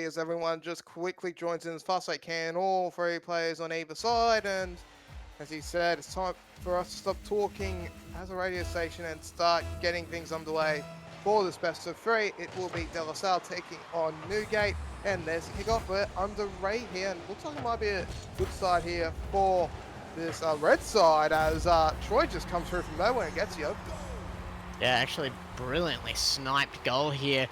as everyone just quickly joins in as fast as they can, all three players on either side, and as he said, it's time for us to stop talking as a radio station and start getting things underway for this best of three. It will be De La Salle taking on Newgate, and there's a kickoff. We're underway here, and looks like it might be a good side here for this red side as Troy just comes through from nowhere and gets the open. Yeah, actually brilliantly sniped goal here.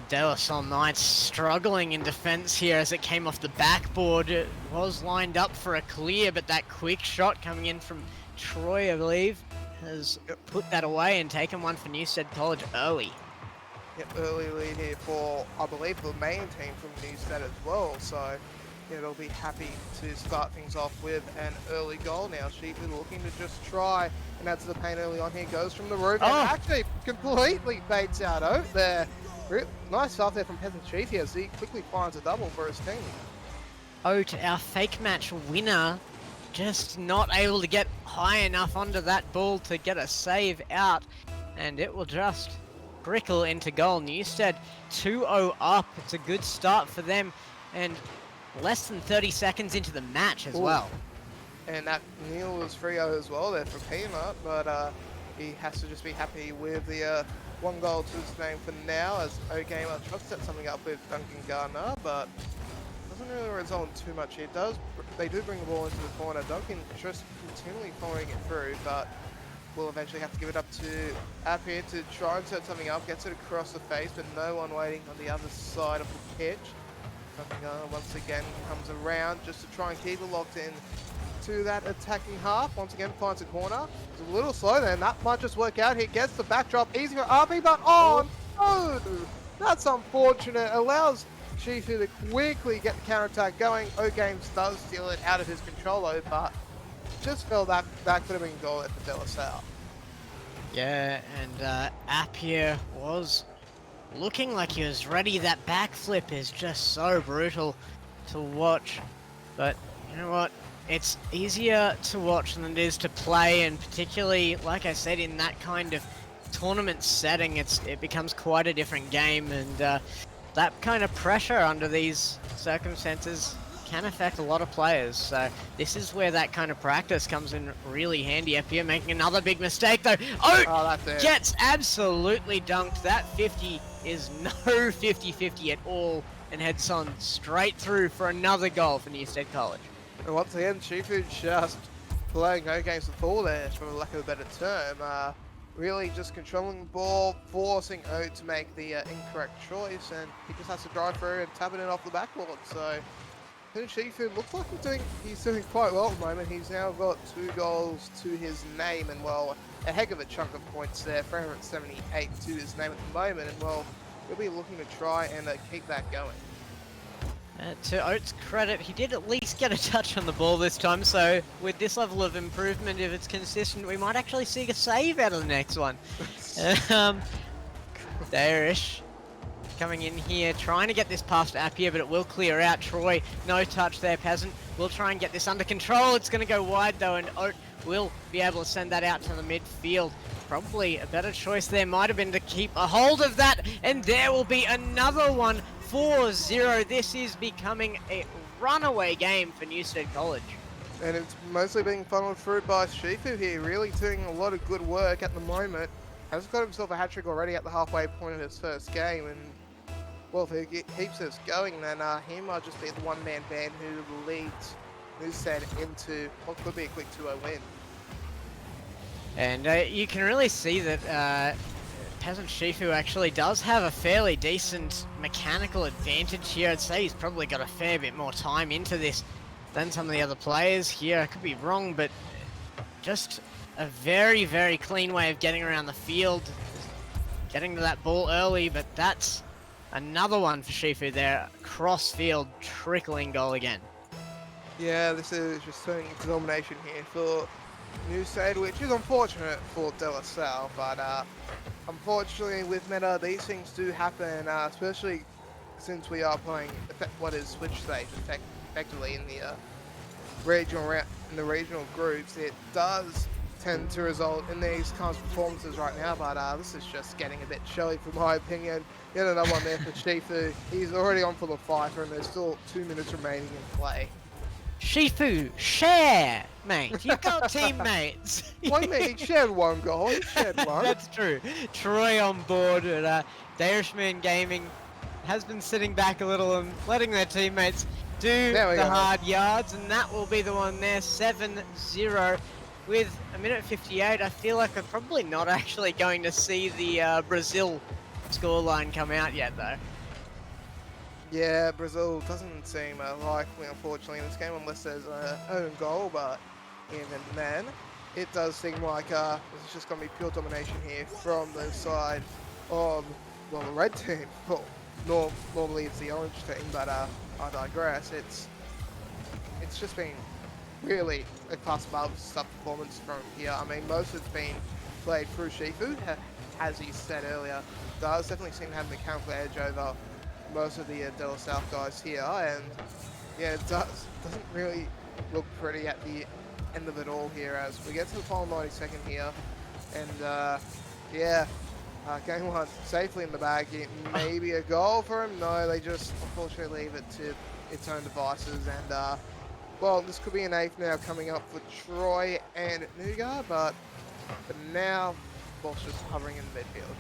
De La Salle Knights struggling in defence here as it came off the backboard. It was lined up for a clear, but that quick shot coming in from Troy, I believe, has put that away and taken one for Newstead College early. Yep, early lead here for, I believe, the main team from Newstead as well. So, yeah, they'll be happy to start things off with an early goal now. Sheepy looking to just try and add to the paint early on here. Goes from the roof and actually completely baits out out there. Nice stuff there from Peasant Chief here as he quickly finds a double for his team. Oat, our fake match winner, just not able to get high enough onto that ball to get a save out, and it will just trickle into goal. Newstead 2-0 up. It's a good start for them, and less than 30 seconds into the match as well. And that Neil was 3-0 as well there for Peanut, but he has to just be happy with the one goal to his name for now, as O-Gamer tries to set something up with Duncan Gardner, but doesn't really result in too much here. They do bring the ball into the corner. Duncan just continually following it through, but will eventually have to give it up to App here to try and set something up. Gets it across the face, but no one waiting on the other side of the pitch. Duncan Gardner once again comes around just to try and keep it locked in to that attacking half. Once again finds a corner. It's a little slow then. That might just work out. He gets the backdrop. Easy for RP, but oh no! That's unfortunate. Allows Shifu to quickly get the counter-attack going. O-Games does steal it out of his control though, but just felt that could have been a goal for De La Salle. Yeah, and App here was looking like he was ready. That backflip is just so brutal to watch. But you know what? It's easier to watch than it is to play, and particularly, like I said, in that kind of tournament setting, it becomes quite a different game, and that kind of pressure under these circumstances can affect a lot of players. So this is where that kind of practice comes in really handy. Up here making another big mistake though. Oh, gets absolutely dunked. That 50 is no 50-50 at all, and heads on straight through for another goal for Newstead College. And once again, Shifu just playing no games to fall there, for lack of a better term. Really just controlling the ball, forcing O to make the incorrect choice, and he just has to drive through and tap it in off the backboard. So Shifu looks like he's doing quite well at the moment. He's now got 2 goals to his name, and well, a heck of a chunk of points there, 378 to his name at the moment, and well, he'll be looking to try and keep that going. To Oat's credit, he did at least get a touch on the ball this time, so with this level of improvement, if it's consistent, we might actually see a save out of the next one. Darish coming in here, trying to get this past Appia, but it will clear out. Troy, no touch there. Peasant will try and get this under control. It's going to go wide though, and Oat will be able to send that out to the midfield. Probably a better choice there might have been to keep a hold of that, and there will be another one. 4-0. This is becoming a runaway game for Newstead College. And it's mostly being funneled through by Shifu here, really doing a lot of good work at the moment. Has got himself a hat-trick already at the halfway point of his first game, and well, if he keeps this going, then he might just be the one-man band who leads Newstead into what could be a quick 2-0 win. And you can really see that Peasant Shifu actually does have a fairly decent mechanical advantage here. I'd say he's probably got a fair bit more time into this than some of the other players here. I could be wrong, but just a very, very clean way of getting around the field, getting to that ball early, but that's another one for Shifu there. Cross field, trickling goal again. Yeah, this is just turning into domination here for Newstead, which is unfortunate for De La Salle, but unfortunately with meta these things do happen, especially since we are playing what is Switch stage effectively in the regional groups. It does tend to result in these kinds of performances right now, but this is just getting a bit showy for my opinion. Yet another one there for Shifu. He's already on for the fighter and there's still 2 minutes remaining in play. Shifu, share, mate. You've got teammates. Well, I mean, he shared one goal. He shared one. That's true. Troy on board, and Irishman Gaming has been sitting back a little and letting their teammates do the hard yards, and that will be the one there, 7-0. With a minute 58, I feel like I'm probably not actually going to see the Brazil scoreline come out yet, though. Yeah, Brazil doesn't seem likely, unfortunately, in this game, unless there's an own goal, but even then, it does seem like it's just going to be pure domination here from the side of, well, the red team. Well, normally it's the orange team, but I digress. It's just been really a class above stuff performance from here. I mean, most of it's been played through Shifu, as he said earlier. Does definitely seem to have a mechanical edge over most of the De La South guys here, and yeah, it doesn't really look pretty at the end of it all here as we get to the final 90-second here, and yeah, game one safely in the bag here. Maybe a goal for him. No, they just unfortunately leave it to its own devices, and well, this could be an 8th now coming up for Troy and Nuga, but for now, ball's just hovering in the midfield.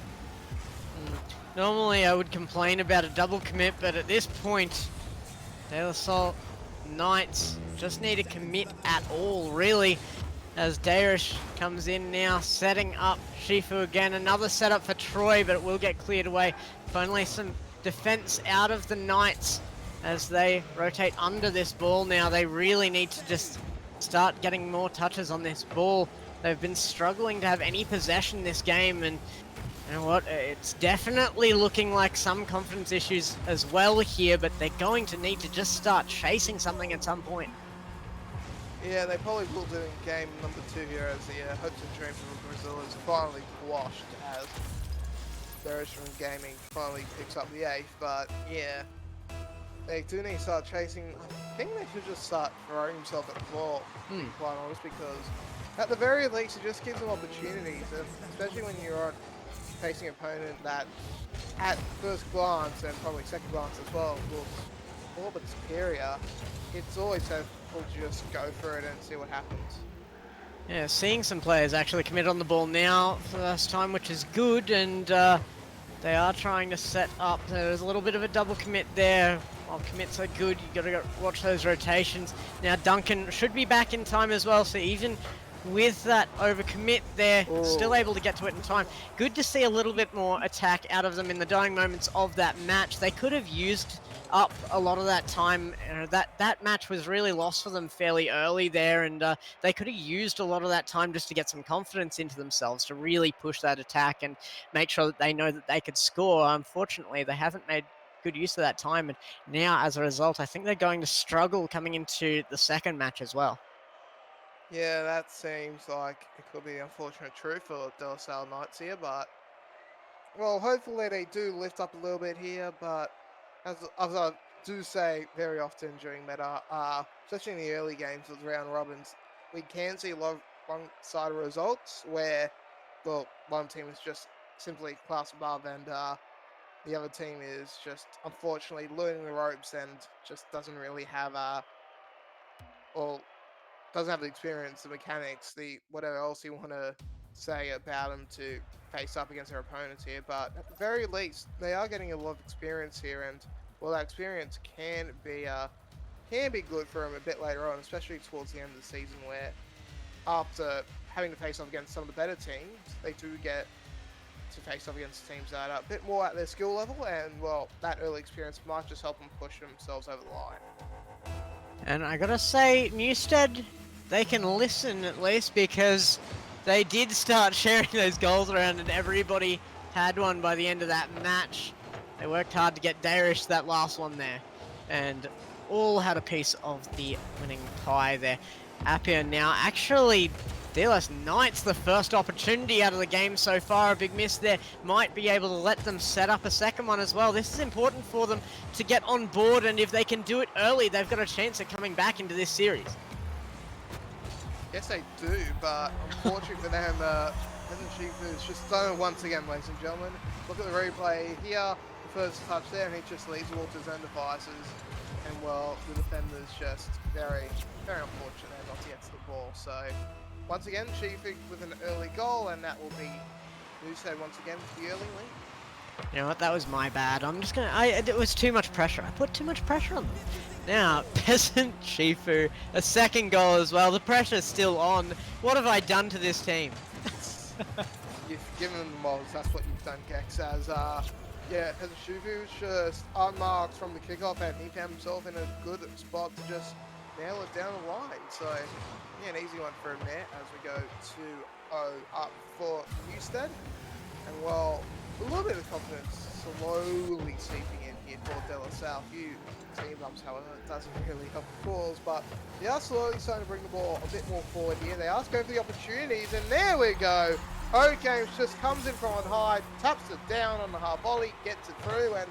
Normally I would complain about a double commit, but at this point, De La Salle Knights just need to commit at all, really, as Darish comes in now, setting up Shifu again. Another setup for Troy, but it will get cleared away. Finally, some defense out of the Knights as they rotate under this ball now. They really need to just start getting more touches on this ball. They've been struggling to have any possession this game, and you know what, it's definitely looking like some confidence issues as well here, but they're going to need to just start chasing something at some point. Yeah, they probably will do in game number 2 here as the hopes and dreams of Brazil is finally quashed as Irishman Gaming finally picks up the 8th, but yeah, they do need to start chasing. I think they should just start throwing themselves at the ball, to be quite honest, because at the very least it just gives them opportunities, and especially when you're facing an opponent that at first glance and probably second glance as well looks all but superior. It's always helpful to just go for it and see what happens. Yeah, seeing some players actually commit on the ball now for the first time, which is good, and they are trying to set up. There's a little bit of a double commit there. While commits are good, you gotta watch those rotations. Now Duncan should be back in time as well, so even with that overcommit, they're still able to get to it in time. Good to see a little bit more attack out of them in the dying moments of that match. They could have used up a lot of that time. That match was really lost for them fairly early there, and they could have used a lot of that time just to get some confidence into themselves, to really push that attack and make sure that they know that they could score. Unfortunately, they haven't made good use of that time, and now as a result, I think they're going to struggle coming into the second match as well. Yeah, that seems like it could be the unfortunate truth for De La Salle Knights here, but well, hopefully they do lift up a little bit here, but as I do say very often during meta, especially in the early games of the round robins, we can see a lot of one-sided results where, well, one team is just simply class above and the other team is just unfortunately learning the ropes and just doesn't really have or doesn't have the experience, the mechanics, the whatever else you want to say about them to face up against their opponents here. But at the very least, they are getting a lot of experience here, and well, that experience can be good for them a bit later on, especially towards the end of the season, where after having to face off against some of the better teams, they do get to face off against teams that are a bit more at their skill level, and well, that early experience might just help them push themselves over the line. And I gotta say, Newstead, they can listen at least, because they did start sharing those goals around and everybody had one by the end of that match. They worked hard to get Darish that last one there, and all had a piece of the winning pie there. Appiah now actually DLS Knights the first opportunity out of the game so far. A big miss there. Might be able to let them set up a second one as well. This is important for them to get on board, and if they can do it early, they've got a chance at coming back into this series. Yes, they do, but unfortunately for them, Peasant Shifu's just done it once again, ladies and gentlemen. Look at the replay here. The first touch there, and he just leaves the ball to his own devices. And, well, the defender's just very, very unfortunate not to get to the ball. So, once again, Shifu with an early goal, and that will be Newstead once again with the early lead. You know what? That was my bad. I'm just gonna. It was too much pressure. I put too much pressure on them. Now, Peasant Shifu, a second goal as well. The pressure's still on. What have I done to this team? You've given them the moles, that's what you've done, Gex, as, yeah, Peasant Shifu was just unmarked from the kickoff, and he found himself in a good spot to just nail it down the line. So, yeah, an easy one for him there as we go 2-0 up for Newstead. And, well, a little bit of confidence slowly seeping in here for De La Salle. Few team ups, however, it doesn't really help the cause, but they are slowly starting to bring the ball a bit more forward here. They are going for the opportunities, and there we go. O-Games just comes in from on high, taps it down on the hard volley, gets it through, and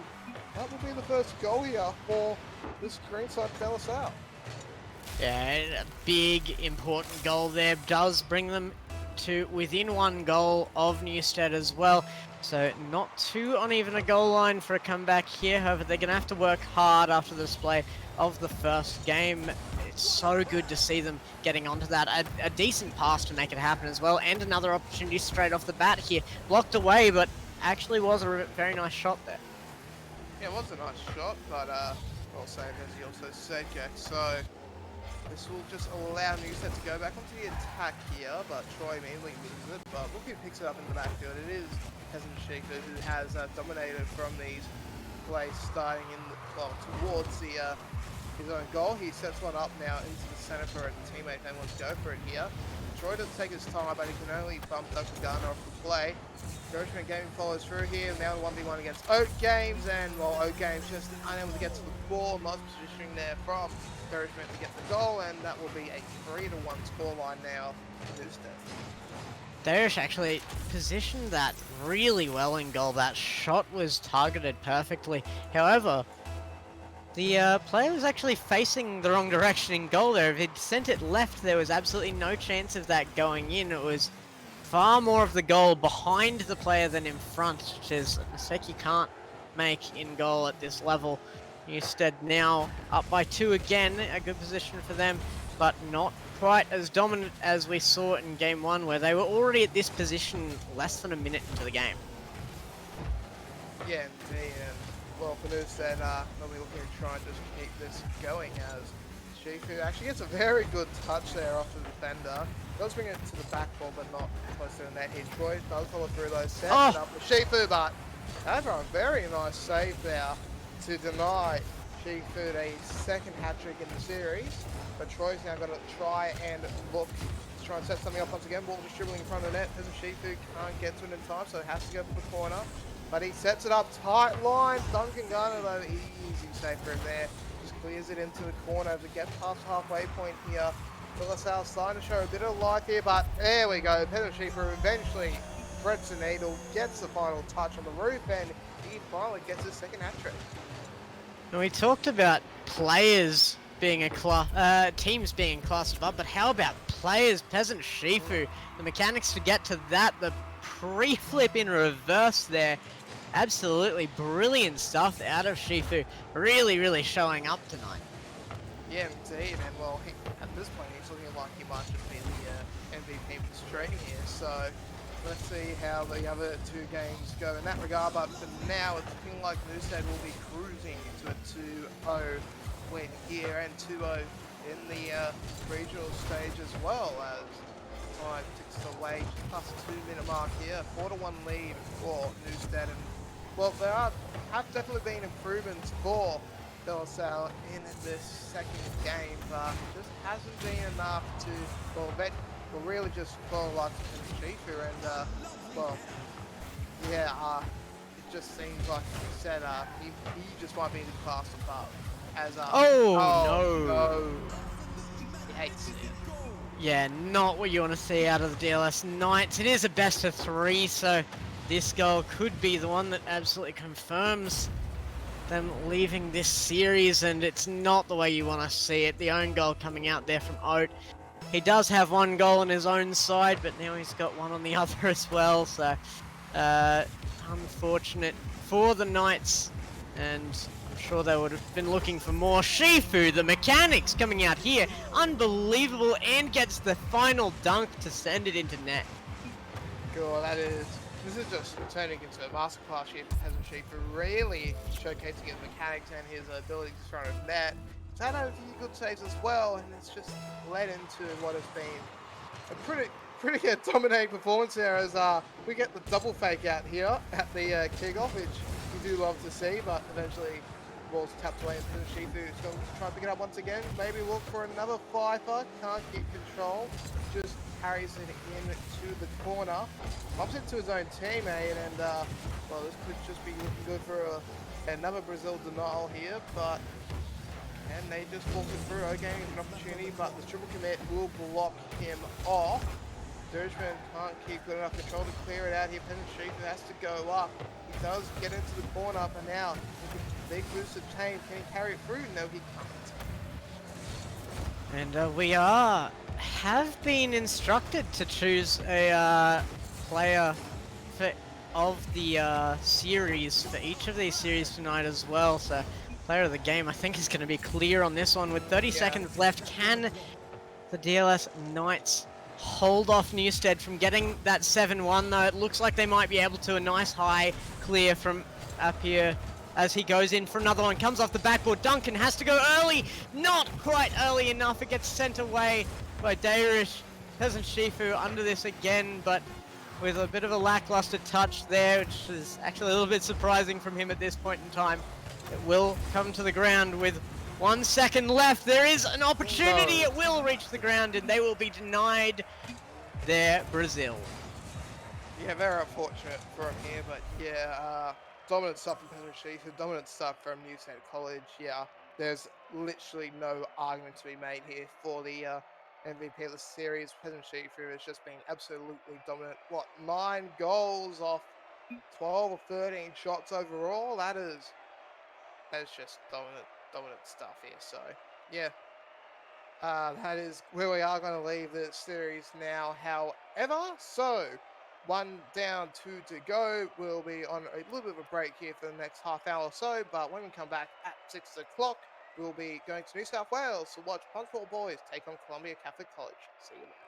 that will be the first goal here for this green side De La Salle. Yeah, a big, important goal there. Does bring them to within one goal of Newstead as well. So not too uneven a goal line for a comeback here. However, they're going to have to work hard after the display of the first game. It's so good to see them getting onto that. A decent pass to make it happen as well. And another opportunity straight off the bat here. Blocked away, but actually was a very nice shot there. Yeah, it was a nice shot, but well saved as you also said, Jack. So this will just allow Newstead to go back onto the attack here, but Troy immediately loses it. But look who picks it up in the backfield. It is Peasant Shifu, who has dominated from these plays starting in towards the his own goal. He sets one up now into the center for a teammate that wants to go for it here. Troy doesn't take his time, but he can only bump Duncan Garner off the play. Encouragement Gaming follows through here, now 1v1 against Oak Games, and while Oak Games just unable to get to the ball, nice positioning there from Encouragement to get the goal, and that will be a 3-1 scoreline now for Newstead. Darish actually positioned that really well in goal. That shot was targeted perfectly. However, the player was actually facing the wrong direction in goal there. If he'd sent it left, there was absolutely no chance of that going in. It was far more of the goal behind the player than in front, which is a mistake you can't make in goal at this level. Newstead now up by 2 again, a good position for them, but not quite as dominant as we saw in game 1, where they were already at this position less than a minute into the game. Yeah, indeed, and well, for Newstead, they'll be looking to try and just keep this going as Shifu actually gets a very good touch there off the defender. Does bring it to the back ball, but not close to the net here. Troy does follow through those sets up with Shifu, but however, a very nice save there to deny Shifu a second hat-trick in the series. But Troy's now got to try and look to try and set something up once again. Ball just dribbling in front of the net. Peasant Shifu can't get to it in time, so it has to go for the corner. But he sets it up tight line. Duncan Garner, though, easy save for him there. Just clears it into the corner to get past the halfway point here. De La Salle starting to show a bit of life here, but there we go. Peasant Shifu eventually threads the needle, gets the final touch on the roof, and he finally gets his second hat-trick. And we talked about players being teams being class above, but how about players? Peasant Shifu, the mechanics to get to that, the pre-flip in reverse there, absolutely brilliant stuff out of Shifu, really showing up tonight. Yeah, indeed, and well, at this point he's looking like he might just be the MVP of this training here, so let's see how the other 2 games go in that regard, but for now it's looking like Newstead will be cruising into a 2-0 win here, and 2-0 in the regional stage as well, as time ticks away just past the 2-minute mark here. 4-1 lead for Newstead, and well, there have definitely been improvements for De La Salle in this second game, but just hasn't been enough to, well, really just follow like Shifu, and well, yeah, it just seems like you said, he just might be in the class above. As no. He hates it. Yeah, not what you want to see out of the DLS Knights. It is a best of 3, so this goal could be the one that absolutely confirms them leaving this series, and it's not the way you want to see it. The own goal coming out there from Oat. He does have 1 goal on his own side, but now he's got 1 on the other as well. So, unfortunate for the Knights, and I'm sure they would have been looking for more. Shifu, the mechanics coming out here, unbelievable, and gets the final dunk to send it into net. Cool, this is just turning into a masterclass here for Peasant Sheep, for really showcasing his mechanics and his ability to throw a net. He's had a few good saves as well, and it's just led into what has been a pretty dominating performance there, as we get the double fake out here at the kickoff, which you do love to see, but eventually the ball's tapped away into the Shifu, who's going to try and pick it up once again. Maybe look for another Pfeiffer, can't get control, just carries it into the corner, pops it to his own teammate, and well, this could just be looking good for another Brazil denial here, but and they just walk it through. Okay, an opportunity, but the triple commit will block him off. Dirgeman can't keep good enough control to clear it out here. Peasant Sheep has to go up. He does get into the corner, but now big boost obtained. Can he carry it through? No, he can't. And we have been instructed to choose a player of the series for each of these series tonight as well. So player of the game, I think, is going to be clear on this one with 30 seconds left. Can the DLS Knights hold off Newstead from getting that 7-1 though? It looks like they might be able to. A nice high clear from Appiah as he goes in for another one. Comes off the backboard. Duncan has to go early. Not quite early enough. It gets sent away by Dayrish. Peasant Shifu under this again, but with a bit of a lackluster touch there, which is actually a little bit surprising from him at this point in time. It will come to the ground with 1 second left. There is an opportunity. It will reach the ground, and they will be denied their Brazil. Yeah, very unfortunate for him here, but yeah, dominant stuff from Peasant Sheep, dominant stuff from Newstead College. Yeah, there's literally no argument to be made here for the MVP of the series. Peasant Sheep has just been absolutely dominant. What, 9 goals off 12 or 13 shots overall? That is just dominant stuff here. So yeah, that is where we are going to leave the series now. However, so 1 down, 2 to go. We'll be on a little bit of a break here for the next half hour or so, but when we come back at 6 o'clock, we'll be going to New South Wales to watch Punchbowl Boys take on Columbia Catholic College. See you later.